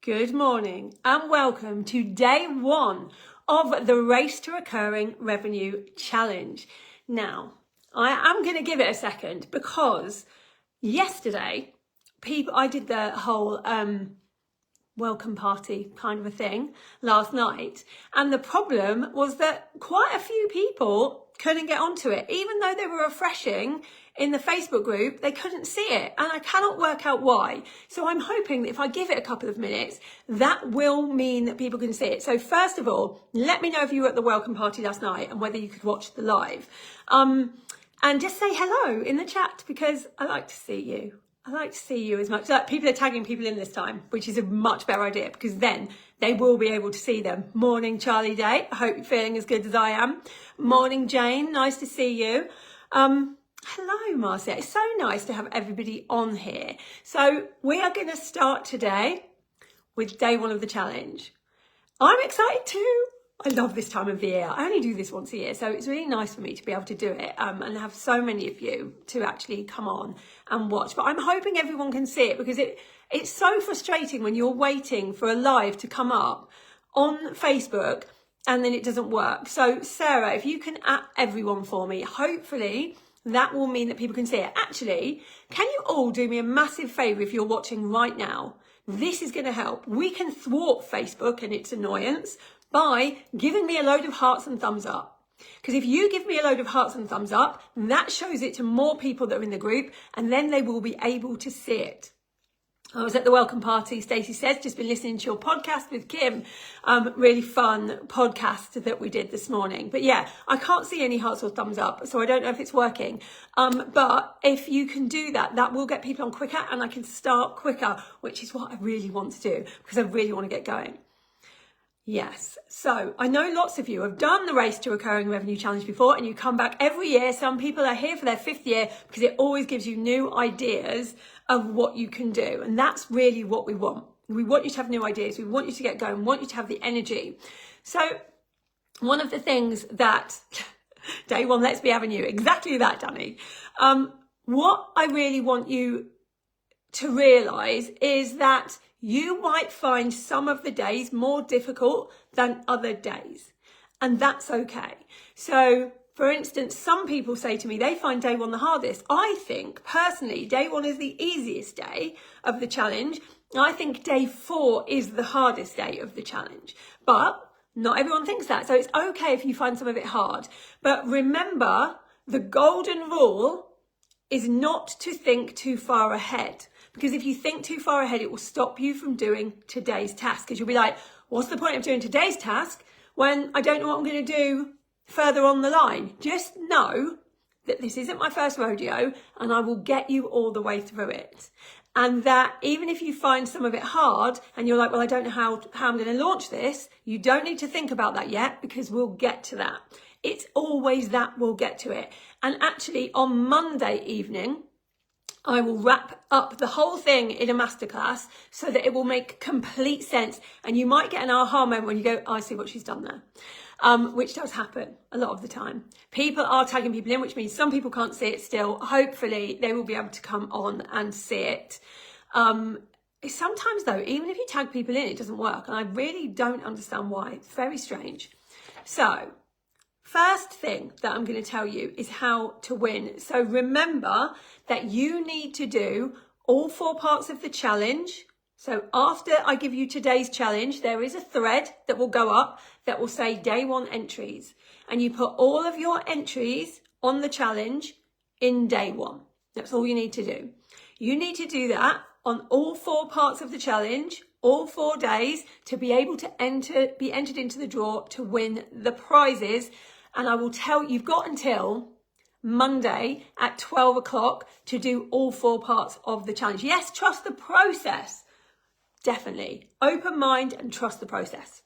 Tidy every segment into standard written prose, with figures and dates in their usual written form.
Good morning and welcome to day one of the Race to Recurring Revenue Challenge. Now, I am going to give it a second because yesterday, I did the whole welcome party kind of a thing last night, and the problem was that quite a few people couldn't get onto it. Even though they were refreshing in the Facebook group, they couldn't see it, and I cannot work out why. So I'm hoping that if I give it a couple of minutes, that will mean that people can see it. So first of all, let me know if you were at the welcome party last night and whether you could watch the live. And just say hello in the chat because I like to see you. I like to see you as much. Like, people are tagging people in this time, which is a much better idea because then they will be able to see them. Morning, Charlie Day. I hope you're feeling as good as I am. Morning, Jane. Nice to see you. Hello, Marcia. It's so nice to have everybody on here. So we are going to start today with day one of the challenge. I'm excited too. I love this time of the year. I only do this once a year, so it's really nice for me to be able to do it and have so many of you to actually come on and watch. But I'm hoping everyone can see it because it's so frustrating when you're waiting for a live to come up on Facebook and then it doesn't work. So Sarah, if you can at everyone for me, hopefully that will mean that people can see it. Actually, can you all do me a massive favour if you're watching right now? This is going to help. We can thwart Facebook and its annoyance by giving me a load of hearts and thumbs up. Because if you give me a load of hearts and thumbs up, that shows it to more people that are in the group, and then they will be able to see it. I was at the welcome party, Stacey says, just been listening to your podcast with Kim. Really fun podcast that we did this morning. But yeah, I can't see any hearts or thumbs up, so I don't know if it's working. But if you can do that, that will get people on quicker and I can start quicker, which is what I really want to do because I really want to get going. Yes, so I know lots of you have done the Race to Recurring Revenue Challenge before and you come back every year. Some people are here for their 5th year because it always gives you new ideas of what you can do. And that's really what we want. We want you to have new ideas. We want you to get going. We want you to have the energy. So one of the things that, day one, let's be having you. Exactly that, Danny. What I really want you to realise is that you might find some of the days more difficult than other days, and that's okay. So, for instance, some people say to me they find day one the hardest. I think, personally, day one is the easiest day of the challenge. I think day 4 is the hardest day of the challenge, but not everyone thinks that. So it's okay if you find some of it hard. But remember, the golden rule is not to think too far ahead. Because if you think too far ahead, it will stop you from doing today's task. Because you'll be like, what's the point of doing today's task when I don't know what I'm going to do further on the line? Just know that this isn't my first rodeo and I will get you all the way through it. And that even if you find some of it hard and you're like, well, I don't know how I'm going to launch this, you don't need to think about that yet because we'll get to that. It's always that we'll get to it. And actually on Monday evening, I will wrap up the whole thing in a masterclass so that it will make complete sense. And you might get an aha moment when you go, oh, I see what she's done there, which does happen a lot of the time. People are tagging people in, which means some people can't see it still. Hopefully they will be able to come on and see it. Sometimes though, even if you tag people in, it doesn't work. And I really don't understand why. It's very strange. So first thing that I'm going to tell you is how to win. So remember that you need to do all 4 parts of the challenge. So after I give you today's challenge, there is a thread that will go up that will say day 1 entries. And you put all of your entries on the challenge in day 1. That's all you need to do. You need to do that on all 4 parts of the challenge, all 4 days, to be able to be entered into the draw to win the prizes. And I will tell you, you've got until Monday at 12 o'clock to do all 4 parts of the challenge. Yes, trust the process. Definitely. Open mind and trust the process.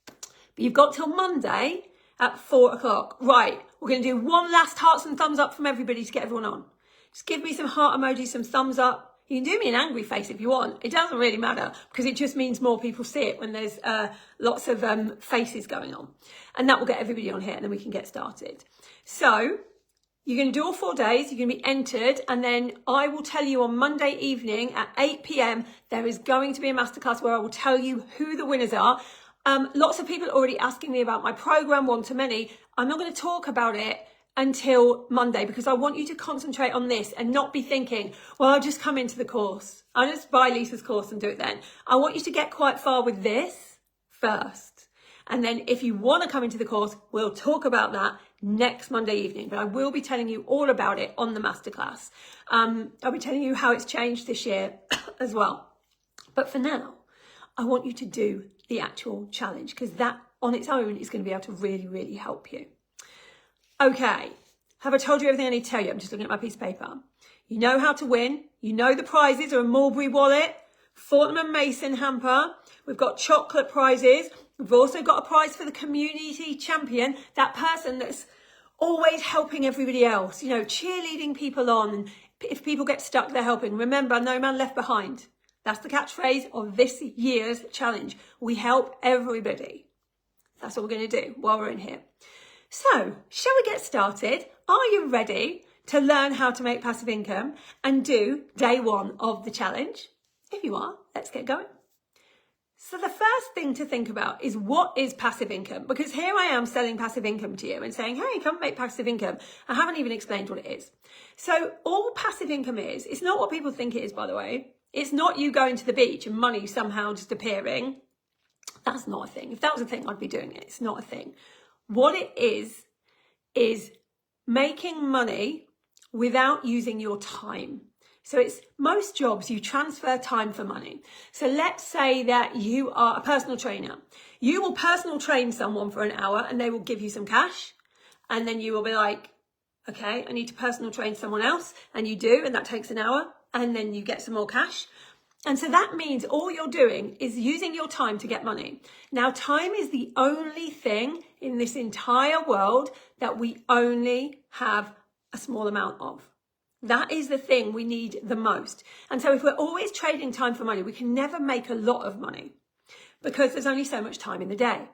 But you've got till Monday at 4 o'clock. Right, we're going to do one last hearts and thumbs up from everybody to get everyone on. Just give me some heart emojis, some thumbs up. You can do me an angry face if you want. It doesn't really matter because it just means more people see it when there's lots of faces going on. And that will get everybody on here and then we can get started. So You're going to do all 4 days, you're going to be entered, and then I will tell you on Monday evening at 8 p.m, there is going to be a masterclass where I will tell you who the winners are. Lots of people are already asking me about my program, One to Many. I'm not going to talk about it until Monday because I want you to concentrate on this and not be thinking, well, I'll just come into the course. I'll just buy Lisa's course and do it then. I want you to get quite far with this first. And then if you want to come into the course, we'll talk about that next Monday evening. But I will be telling you all about it on the masterclass. I'll be telling you how it's changed this year as well. But for now, I want you to do the actual challenge because that on its own is going to be able to really, really help you. Okay, have I told you everything I need to tell you? I'm just looking at my piece of paper. You know how to win. You know the prizes are a Mulberry wallet, Fortnum & Mason hamper. We've got chocolate prizes. We've also got a prize for the community champion, that person that's always helping everybody else, you know, cheerleading people on. And if people get stuck, they're helping. Remember, no man left behind. That's the catchphrase of this year's challenge. We help everybody. That's what we're going to do while we're in here. So, shall we get started? Are you ready to learn how to make passive income and do day 1 of the challenge? If you are, let's get going. So the first thing to think about is what is passive income? Because here I am selling passive income to you and saying, hey, come make passive income. I haven't even explained what it is. So all passive income is, it's not what people think it is, by the way. It's not you going to the beach and money somehow just appearing. That's not a thing. If that was a thing, I'd be doing it. It's not a thing. What it is making money without using your time. So it's most jobs, you transfer time for money. So let's say that you are a personal trainer. You will personal train someone for an hour and they will give you some cash. And then you will be like, okay, I need to personal train someone else. And you do, and that takes an hour. And then you get some more cash. And so that means all you're doing is using your time to get money. Now, time is the only thing in this entire world that we only have a small amount of. That is the thing we need the most. And so if we're always trading time for money, we can never make a lot of money because there's only so much time in the day.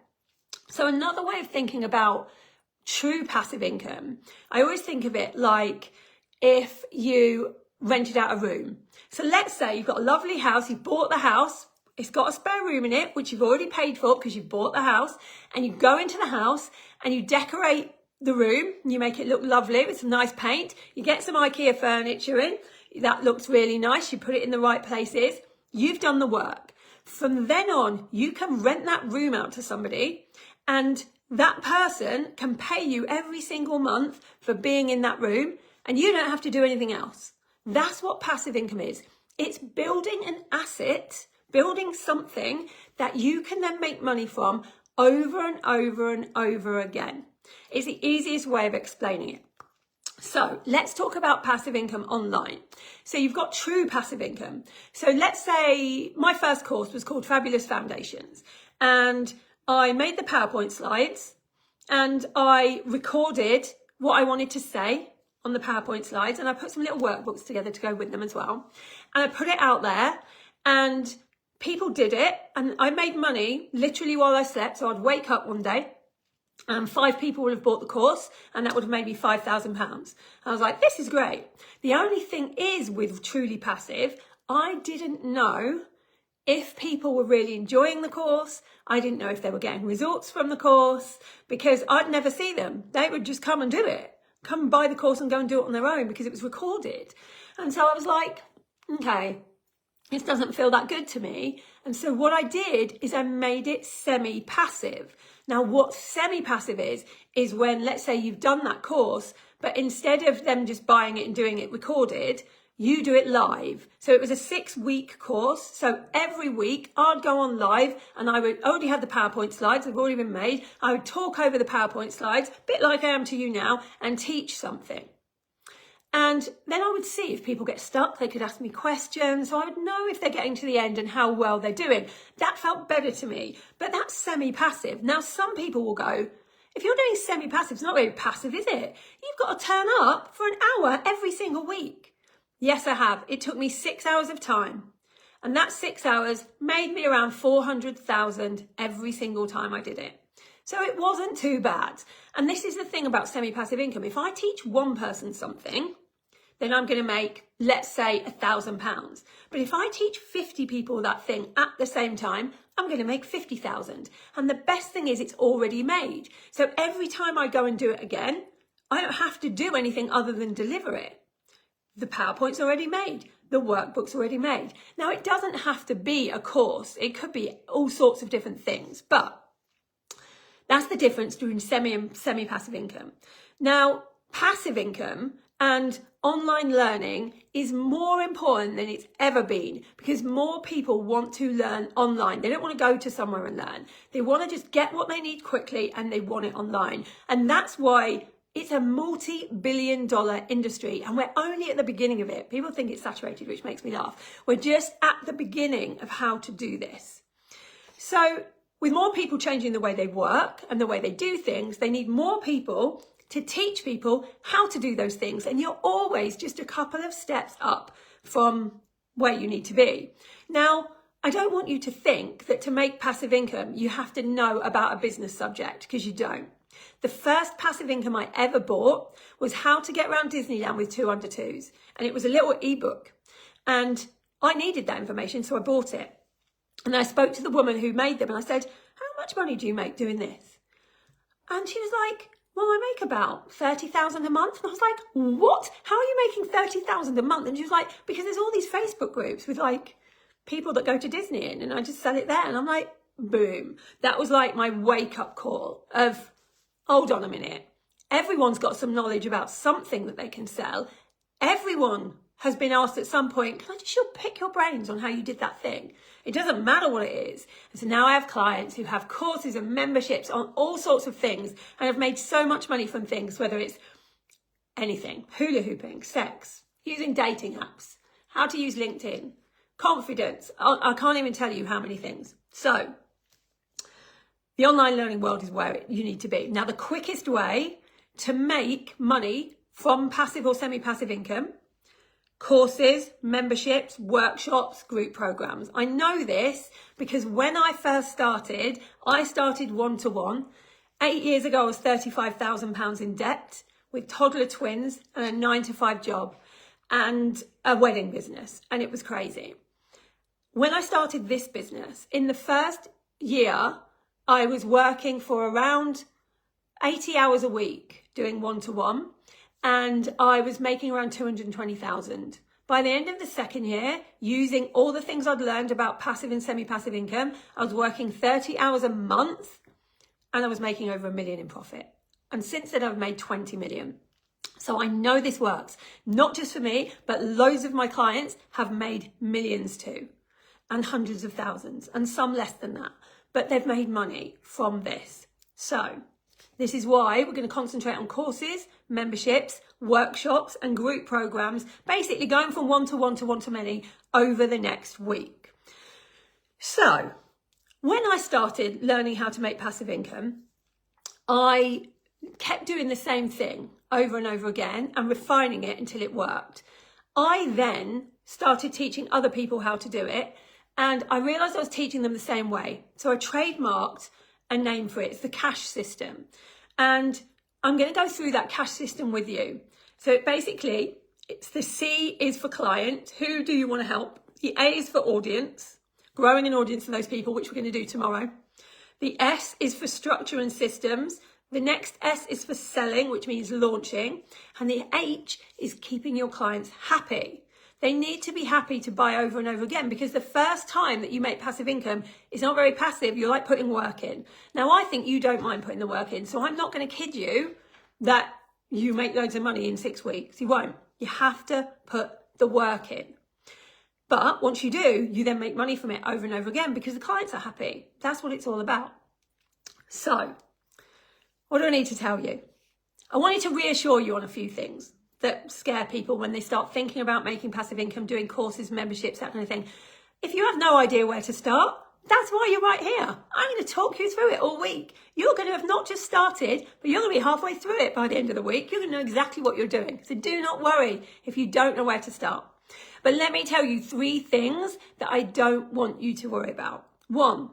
So another way of thinking about true passive income, I always think of it like if you rented out a room. So let's say you've got a lovely house, you've bought the house, it's got a spare room in it, which you've already paid for because you've bought the house, and you go into the house and you decorate the room, you make it look lovely with some nice paint, you get some IKEA furniture in, that looks really nice, you put it in the right places, you've done the work. From then on, you can rent that room out to somebody and that person can pay you every single month for being in that room and you don't have to do anything else. That's what passive income is. It's building an asset, building something that you can then make money from over and over and over again. It's the easiest way of explaining it. So let's talk about passive income online. So you've got true passive income. So let's say my first course was called Fabulous Foundations and I made the PowerPoint slides and I recorded what I wanted to say on the PowerPoint slides and I put some little workbooks together to go with them as well. And I put it out there and people did it and I made money literally while I slept. So I'd wake up one day and 5 people would have bought the course and that would have made me £5,000. I was like, this is great. The only thing is with truly passive, I didn't know if people were really enjoying the course. I didn't know if they were getting results from the course because I'd never see them. They would just come and do it. Come buy the course and go and do it on their own because it was recorded. And so I was like, okay, this doesn't feel that good to me. And so what I did is I made it semi-passive. Now what semi-passive is when, let's say you've done that course, but instead of them just buying it and doing it recorded, you do it live. So it was a 6-week course. So every week I'd go on live and I would already have the PowerPoint slides, they've already been made. I would talk over the PowerPoint slides, a bit like I am to you now, and teach something. And then I would see if people get stuck, they could ask me questions. So I would know if they're getting to the end and how well they're doing. That felt better to me, but that's semi-passive. Now, some people will go, if you're doing semi-passive, it's not really passive, is it? You've got to turn up for an hour every single week. Yes, I have. It took me 6 hours of time. And that 6 hours made me around 400,000 every single time I did it. So it wasn't too bad. And this is the thing about semi-passive income. If I teach one person something, then I'm going to make, let's say, £1,000. But if I teach 50 people that thing at the same time, I'm going to make 50,000. And the best thing is it's already made. So every time I go and do it again, I don't have to do anything other than deliver it. The PowerPoint's already made. The workbook's already made. Now, it doesn't have to be a course. It could be all sorts of different things. But that's the difference between semi and semi-passive income. Now, passive income and online learning is more important than it's ever been because more people want to learn online. They don't want to go to somewhere and learn. They want to just get what they need quickly and they want it online. And that's why it's a multi-billion-dollar industry and we're only at the beginning of it. People think it's saturated, which makes me laugh. We're just at the beginning of how to do this. So with more people changing the way they work and the way they do things, they need more people to teach people how to do those things. And you're always just a couple of steps up from where you need to be. Now, I don't want you to think that to make passive income, you have to know about a business subject, because you don't. The first passive income I ever bought was How to Get Around Disneyland with 2 under 2s. And it was a little ebook. And I needed that information, so I bought it. And I spoke to the woman who made them and I said, how much money do you make doing this? And she was like, well, I make about 30,000 a month. And I was like, what? How are you making 30,000 a month? And she was like, because there's all these Facebook groups with like people that go to Disney in, and I just sell it there. And I'm like, boom. That was like my wake up call of, hold on a minute. Everyone's got some knowledge about something that they can sell. Everyone has been asked at some point, can I just pick your brains on how you did that thing? It doesn't matter what it is. And so now I have clients who have courses and memberships on all sorts of things and have made so much money from things, whether it's anything, hula hooping, sex, using dating apps, how to use LinkedIn, confidence. I can't even tell you how many things. So the online learning world is where you need to be. Now, the quickest way to make money from passive or semi-passive income: courses, memberships, workshops, group programs. I know this because when I first started, I started one-to-one. 8 years ago, I was £35,000 in debt with toddler twins and a 9-to-5 job and a wedding business. And it was crazy. When I started this business, in the first year, I was working for around 80 hours a week doing one-to-one. And I was making around 220,000. By the end of the second year, using all the things I'd learned about passive and semi-passive income, I was working 30 hours a month and I was making over £1 million in profit. And since then, I've made 20 million. So I know this works, not just for me, but loads of my clients have made millions too, and hundreds of thousands, and some less than that. But they've made money from this. So this is why we're going to concentrate on courses, memberships, workshops, and group programs, basically going from one-to-one to one-to-many over the next week. So when I started learning how to make passive income, I kept doing the same thing over and over again and refining it until it worked. I then started teaching other people how to do it, and I realized I was teaching them the same way. So I trademarked a name for it. It's the cash system. And I'm going to go through that cash system with you. So basically, it's the C is for client. Who do you want to help? The A is for audience, growing an audience for those people, which we're going to do tomorrow. The S is for structure and systems. The next S is for selling, which means launching. And the H is keeping your clients happy. They need to be happy to buy over and over again, because the first time that you make passive income is not very passive. You're like putting work in. Now, I think you don't mind putting the work in, so I'm not going to kid you that you make loads of money in 6 weeks. You won't. You have to put the work in. But once you do, you then make money from it over and over again because the clients are happy. That's what it's all about. So, what do I need to tell you? I wanted to reassure you on a few things that scare people when they start thinking about making passive income, doing courses, memberships, that kind of thing. If you have no idea where to start, that's why you're right here. I'm going to talk you through it all week. You're going to have not just started, but you're going to be halfway through it by the end of the week. You're going to know exactly what you're doing. So do not worry if you don't know where to start. But let me tell you 3 things that I don't want you to worry about. 1,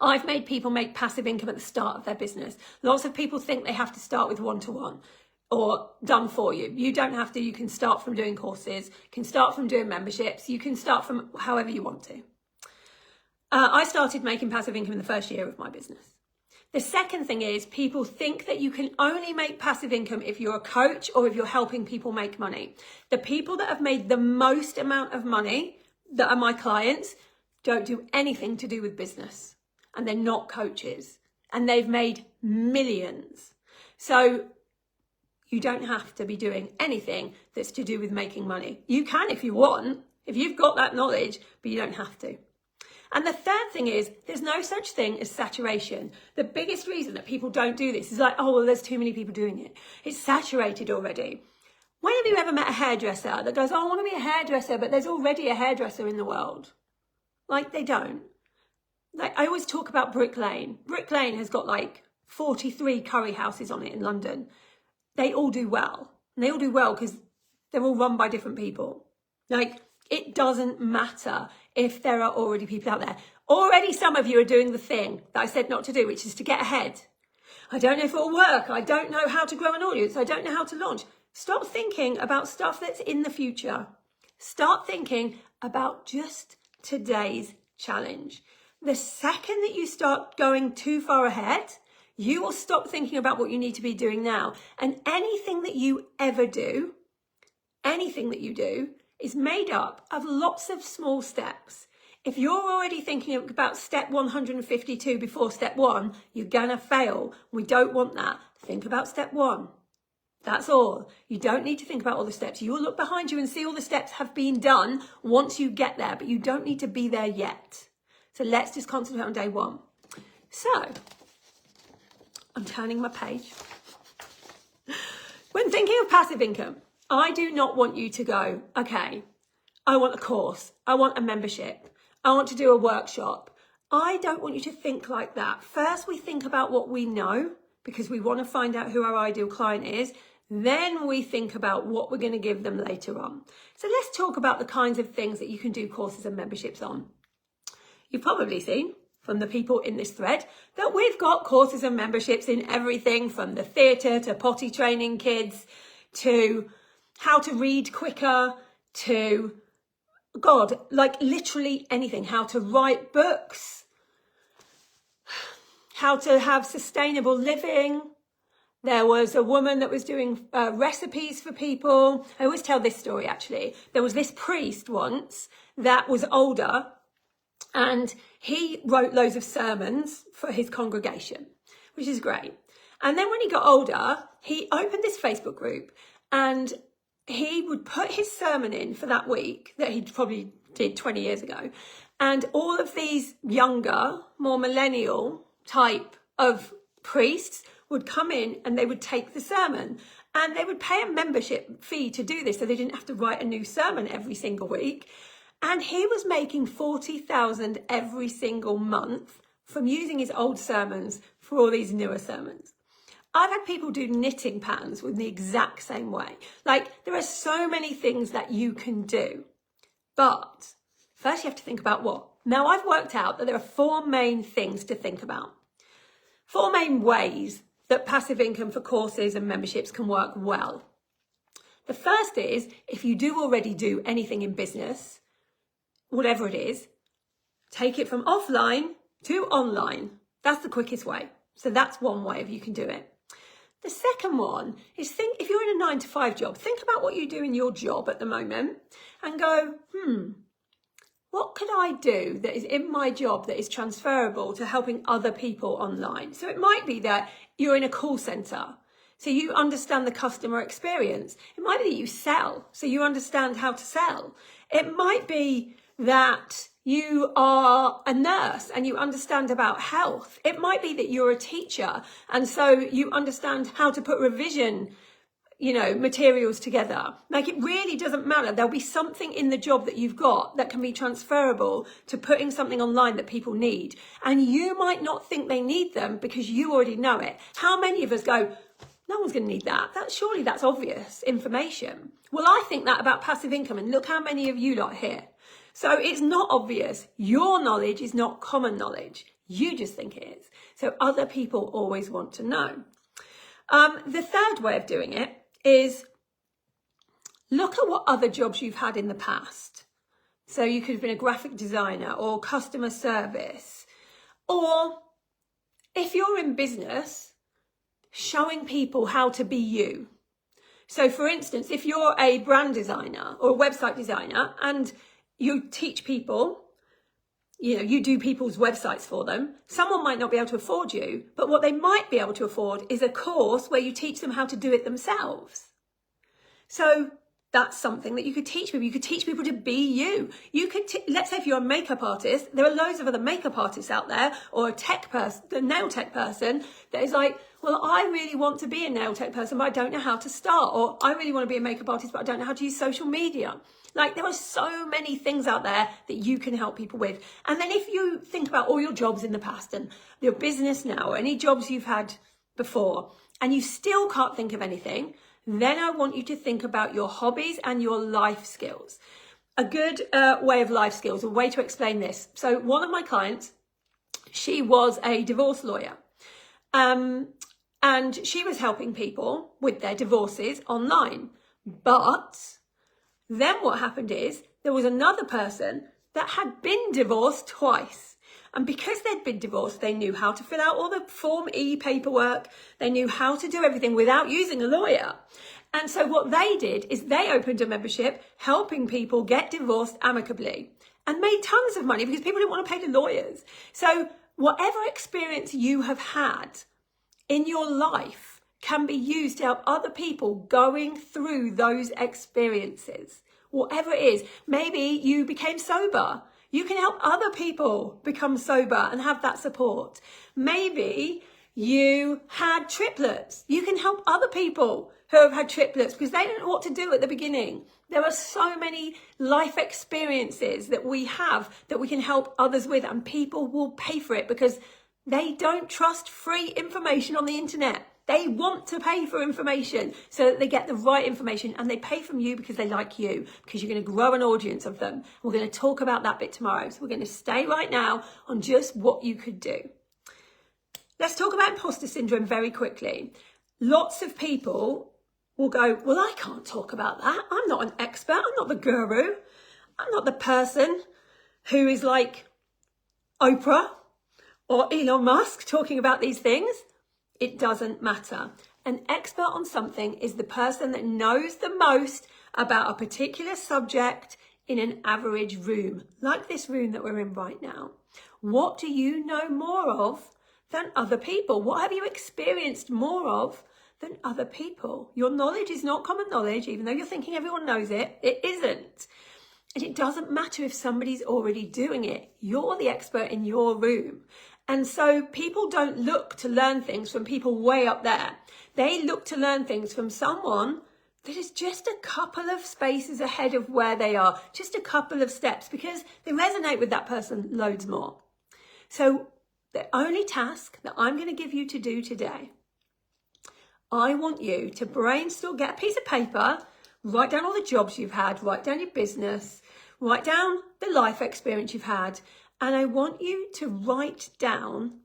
I've made people make passive income at the start of their business. Lots of people think they have to start with one-to-one or done for you. You don't have to. You can start from doing courses, you can start from doing memberships, you can start from however you want to. I started making passive income in the first year of my business. The second thing is people think that you can only make passive income if you're a coach or if you're helping people make money. The people that have made the most amount of money that are my clients don't do anything to do with business, and they're not coaches, and they've made millions. So you don't have to be doing anything that's to do with making money. You can if you want, if you've got that knowledge, but you don't have to. And the third thing is there's no such thing as saturation. The biggest reason that people don't do this is like, oh, well, there's too many people doing it. It's saturated already. When have you ever met a hairdresser that goes, oh, I want to be a hairdresser, but there's already a hairdresser in the world? Like, they don't. Like, I always talk about Brick Lane. Brick Lane has got like 43 curry houses on it in London. They all do well. And they all do well because they're all run by different people. Like, it doesn't matter if there are already people out there. Already some of you are doing the thing that I said not to do, which is to get ahead. I don't know if it'll work. I don't know how to grow an audience. I don't know how to launch. Stop thinking about stuff that's in the future. Start thinking about just today's challenge. The second that you start going too far ahead, you will stop thinking about what you need to be doing now. And anything that you ever do, anything that you do, is made up of lots of small steps. If you're already thinking about step 152 before step 1, you're gonna fail. We don't want that. Think about step 1. That's all. You don't need to think about all the steps. You'll look behind you and see all the steps have been done once you get there, but you don't need to be there yet. So let's just concentrate on day 1. So, I'm turning my page. When thinking of passive income, I do not want you to go, okay, I want a course, I want a membership, I want to do a workshop. I don't want you to think like that. First, we think about what we know because we want to find out who our ideal client is. Then we think about what we're going to give them later on. So let's talk about the kinds of things that you can do courses and memberships on. You've probably seen from the people in this thread that we've got courses and memberships in everything from the theatre to potty training kids to how to read quicker, to, God, like literally anything. How to write books, how to have sustainable living. There was a woman that was doing recipes for people. I always tell this story, actually. There was this priest once that was older, and he wrote loads of sermons for his congregation, which is great. And then when he got older, he opened this Facebook group, and he would put his sermon in for that week that he probably did 20 years ago. And all of these younger, more millennial type of priests would come in and they would take the sermon. And they would pay a membership fee to do this so they didn't have to write a new sermon every single week. And he was making 40,000 every single month from using his old sermons for all these newer sermons. I've had people do knitting patterns with the exact same way. Like, there are so many things that you can do. But first you have to think about what? Now, I've worked out that there are 4 main things to think about. 4 main ways that passive income for courses and memberships can work well. The first is, if you do already do anything in business, whatever it is, take it from offline to online. That's the quickest way. So that's one way of you can do it. The second one is think, if you're in a 9-to-5 job, think about what you do in your job at the moment and go, what could I do that is in my job that is transferable to helping other people online? So it might be that you're in a call center, so you understand the customer experience. It might be that you sell, so you understand how to sell. It might be that you are a nurse and you understand about health. It might be that you're a teacher and so you understand how to put revision, materials together. Like, it really doesn't matter. There'll be something in the job that you've got that can be transferable to putting something online that people need. And you might not think they need them because you already know it. How many of us go, no one's going to need that. Surely that's obvious information. Well, I think that about passive income, and look how many of you lot here. So it's not obvious. Your knowledge is not common knowledge. You just think it is. So other people always want to know. The third way of doing it is look at what other jobs you've had in the past. So you could have been a graphic designer or customer service, or if you're in business, showing people how to be you. So for instance, if you're a brand designer or a website designer and you teach people, you do people's websites for them, someone might not be able to afford you, but what they might be able to afford is a course where you teach them how to do it themselves. So that's something that you could teach people. You could teach people to be you. You could, let's say if you're a makeup artist, there are loads of other makeup artists out there, or a tech person, a nail tech person that is like, well, I really want to be a nail tech person, but I don't know how to start. Or I really want to be a makeup artist, but I don't know how to use social media. Like, there are so many things out there that you can help people with. And then if you think about all your jobs in the past and your business now, or any jobs you've had before, and you still can't think of anything, then I want you to think about your hobbies and your life skills. A good way of life skills, a way to explain this. So one of my clients, she was a divorce lawyer. And she was helping people with their divorces online. But then what happened is there was another person that had been divorced twice. And because they'd been divorced, they knew how to fill out all the Form E paperwork. They knew how to do everything without using a lawyer. And so what they did is they opened a membership helping people get divorced amicably and made tons of money because people didn't want to pay the lawyers. So whatever experience you have had in your life can be used to help other people going through those experiences. Whatever it is, maybe you became sober. You can help other people become sober and have that support. Maybe you had triplets. You can help other people who have had triplets because they don't know what to do at the beginning. There are so many life experiences that we have that we can help others with, and people will pay for it because they don't trust free information on the internet. They want to pay for information so that they get the right information, and they pay from you because they like you, because you're going to grow an audience of them. We're going to talk about that bit tomorrow. So we're going to stay right now on just what you could do. Let's talk about imposter syndrome very quickly. Lots of people will go, well, I can't talk about that. I'm not an expert. I'm not the guru. I'm not the person who is like Oprah or Elon Musk talking about these things. It doesn't matter. An expert on something is the person that knows the most about a particular subject in an average room, like this room that we're in right now. What do you know more of than other people? What have you experienced more of than other people? Your knowledge is not common knowledge, even though you're thinking everyone knows it. It isn't. And it doesn't matter if somebody's already doing it. You're the expert in your room. And so people don't look to learn things from people way up there. They look to learn things from someone that is just a couple of spaces ahead of where they are, just a couple of steps, because they resonate with that person loads more. So the only task that I'm going to give you to do today, I want you to brainstorm, get a piece of paper, write down all the jobs you've had, write down your business, write down the life experience you've had, and I want you to write down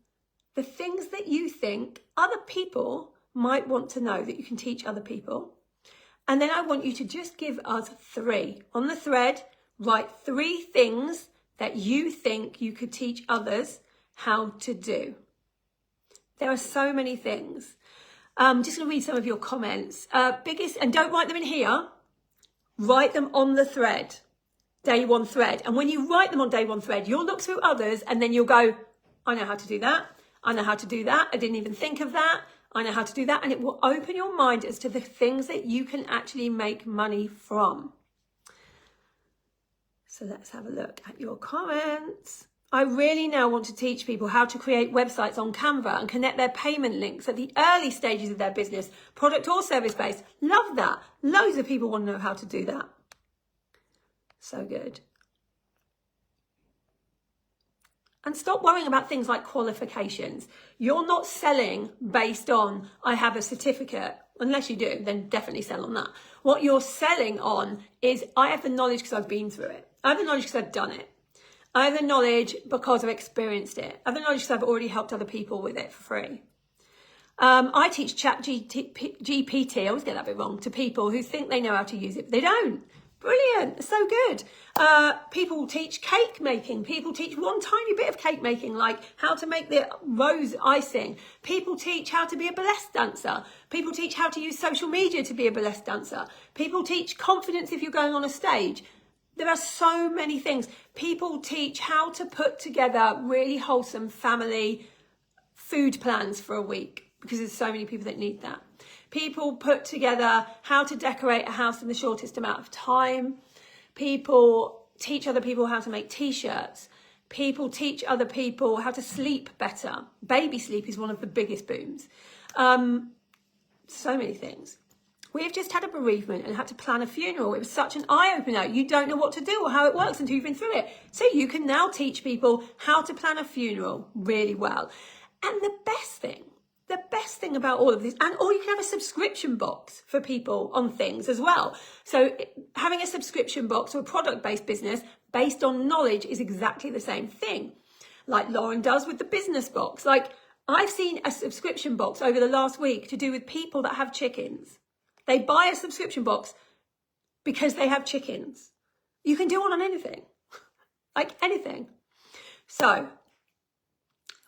the things that you think other people might want to know that you can teach other people. And then I want you to just give us 3. On the thread, write 3 things that you think you could teach others how to do. There are so many things. I'm just going to read some of your comments. And don't write them in here. Write them on the thread. Day 1 thread. And when you write them on day 1 thread, you'll look through others and then you'll go, I know how to do that. I know how to do that. I didn't even think of that. I know how to do that. And it will open your mind as to the things that you can actually make money from. So let's have a look at your comments. I really now want to teach people how to create websites on Canva and connect their payment links at the early stages of their business, product or service based. Love that. Loads of people want to know how to do that. So good. And stop worrying about things like qualifications. You're not selling based on, I have a certificate. Unless you do, then definitely sell on that. What you're selling on is, I have the knowledge because I've been through it. I have the knowledge because I've done it. I have the knowledge because I've experienced it. I have the knowledge because I've already helped other people with it for free. I teach ChatGPT, I always get that bit wrong, to people who think they know how to use it, but they don't. Brilliant, it's so good. People teach cake making. People teach one tiny bit of cake making, like how to make the rose icing. People teach how to be a burlesque dancer. People teach how to use social media to be a burlesque dancer. People teach confidence if you're going on a stage. There are so many things. People teach how to put together really wholesome family food plans for a week, because there's so many people that need that. People put together how to decorate a house in the shortest amount of time. People teach other people how to make t-shirts. People teach other people how to sleep better. Baby sleep is one of the biggest booms. So many things. We've just had a bereavement and had to plan a funeral. It was such an eye-opener. You don't know what to do or how it works until you've been through it. So you can now teach people how to plan a funeral really well. And the best thing about all of this, or you can have a subscription box for people on things as well. So having a subscription box or a product-based business based on knowledge is exactly the same thing. Like Lauren does with the business box. Like I've seen a subscription box over the last week to do with people that have chickens. They buy a subscription box because they have chickens. You can do one on anything, like anything. So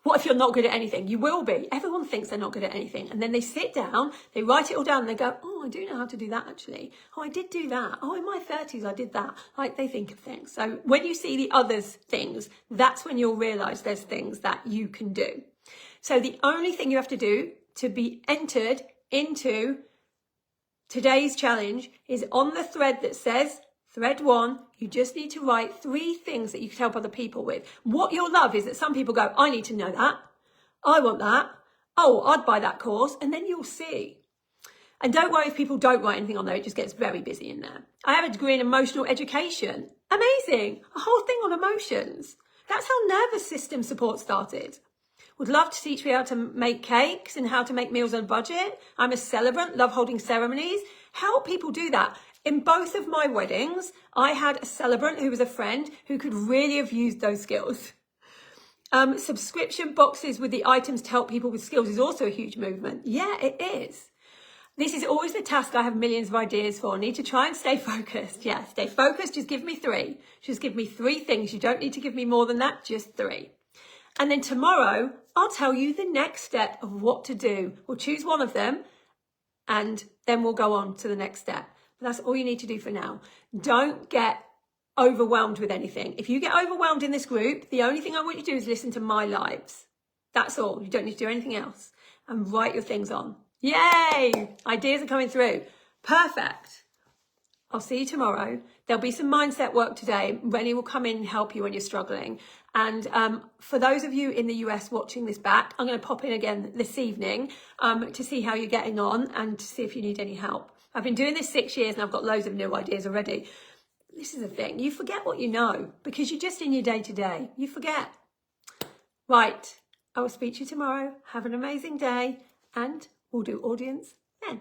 what if you're not good at anything? You will be. Everyone thinks they're not good at anything. And then they sit down, they write it all down and they go, oh, I do know how to do that actually. Oh, I did do that. Oh, in my 30s, I did that. Like they think of things. So when you see the others' things, that's when you'll realize there's things that you can do. So the only thing you have to do to be entered into today's challenge is on the thread that says thread 1, you just need to write 3 things that you can help other people with. What you'll love is that some people go, I need to know that. I want that. Oh, I'd buy that course. And then you'll see. And don't worry if people don't write anything on there. It just gets very busy in there. I have a degree in emotional education. Amazing. A whole thing on emotions. That's how nervous system support started. Would love to teach you how to make cakes and how to make meals on a budget. I'm a celebrant, love holding ceremonies. Help people do that. In both of my weddings, I had a celebrant who was a friend who could really have used those skills. Subscription boxes with the items to help people with skills is also a huge movement. Yeah, it is. This is always the task I have millions of ideas for. I need to try and stay focused. Yeah, stay focused. Just give me 3. Just give me 3 things. You don't need to give me more than that, just 3. And then tomorrow, I'll tell you the next step of what to do. We'll choose one of them and then we'll go on to the next step. That's all you need to do for now. Don't get overwhelmed with anything. If you get overwhelmed in this group, the only thing I want you to do is listen to my lives. That's all. You don't need to do anything else. And write your things on. Yay! Ideas are coming through. Perfect. I'll see you tomorrow. There'll be some mindset work today. Rennie will come in and help you when you're struggling. And for those of you in the US watching this back, I'm going to pop in again this evening to see how you're getting on and to see if you need any help. I've been doing this 6 years and I've got loads of new ideas already. This is the thing. You forget what you know because you're just in your day-to-day. You forget. Right. I will speak to you tomorrow. Have an amazing day and we'll do audience then.